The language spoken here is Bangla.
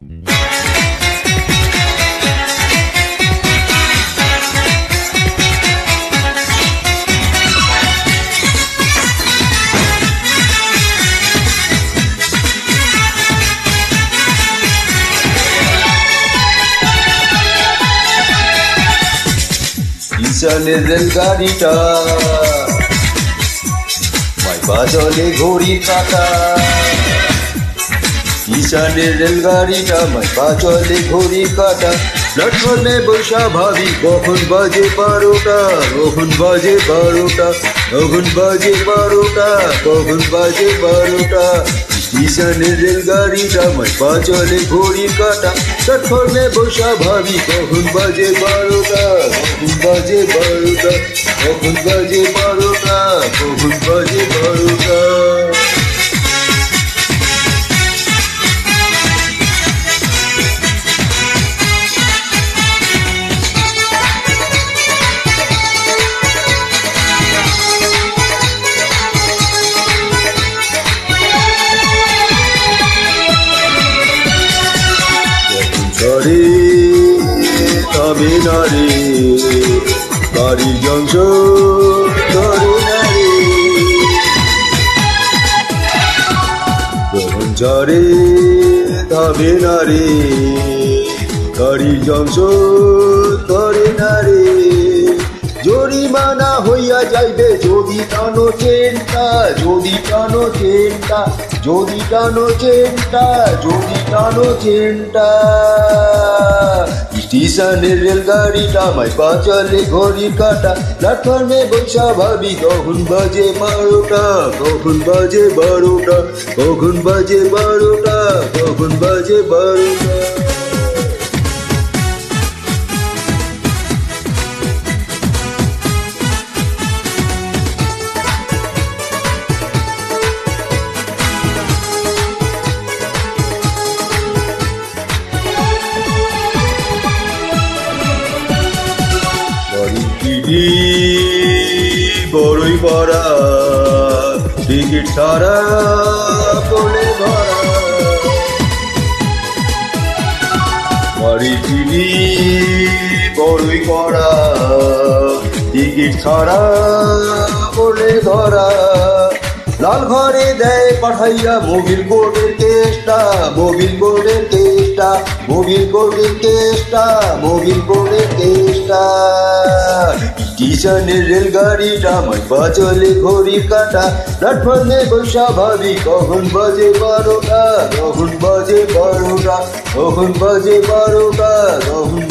স্টেশনের রেলগাড়িটা মাইপা চলে ঘড়ির কাঁটা। স্টেশনের রেলগাড়িটা মাইপা চলে ঘড়ির কাঁটা। প্ল্যাটফর্মে বসা ভাবি কখন বাজে 12টা, কখন বাজে 12টা, কখন বাজে 12টা, কখন বাজে 12টা। স্টেশনের রেলগাড়িটা মাইপা চলে ঘড়ির কাঁটা। প্ল্যাটফর্মে বসা ভাবি কখন বাজে 12টা, কখন বাজে 12টা, কখন বাজে 12টা, কখন বাজে 12টা। রে তবে না রে গাড়ি জংশন ধরে না রে, যখন ঝরে তবে না রে গাড়ি জংশন ধরে না রে। জরিমানা হইয়া যাইবে যদি টানো চেনটা, যদি টানো চেনটা, যদি টানো চেনটা, যদি টানো চেনটা। স্টেশনের রেলগাড়িটা মাইপা চলে ঘড়ির কাঁটা। প্ল্যাটফর্মে বসা ভাবি কখন বাজে 12টা, কখন বাজে 12টা, কখন বাজে 12টা, কখন বাজে 12টা। বড়ই পড়া টিকিট ছাড়া কোলে ভরা, বাড়ি টিভি বড়ই পড়া টিকিট ছাড়া কোলে ধরা। লাল ঘরে দেয় পাঠাইয়া মোবিল কোডের কেসটা, মোবিল কোডের কেসটা, মোবিল কোডের কেসটা, মোবিল কোডের কেসটা। স্টেশনের রেলগাড়িটা মাইপা চলে ঘড়ির কাঁটা। প্ল্যাটফর্মে বসা ভাবি কখন বাজে 12টা, কখন বাজে 12টা, কখন বাজে 12টা, কখন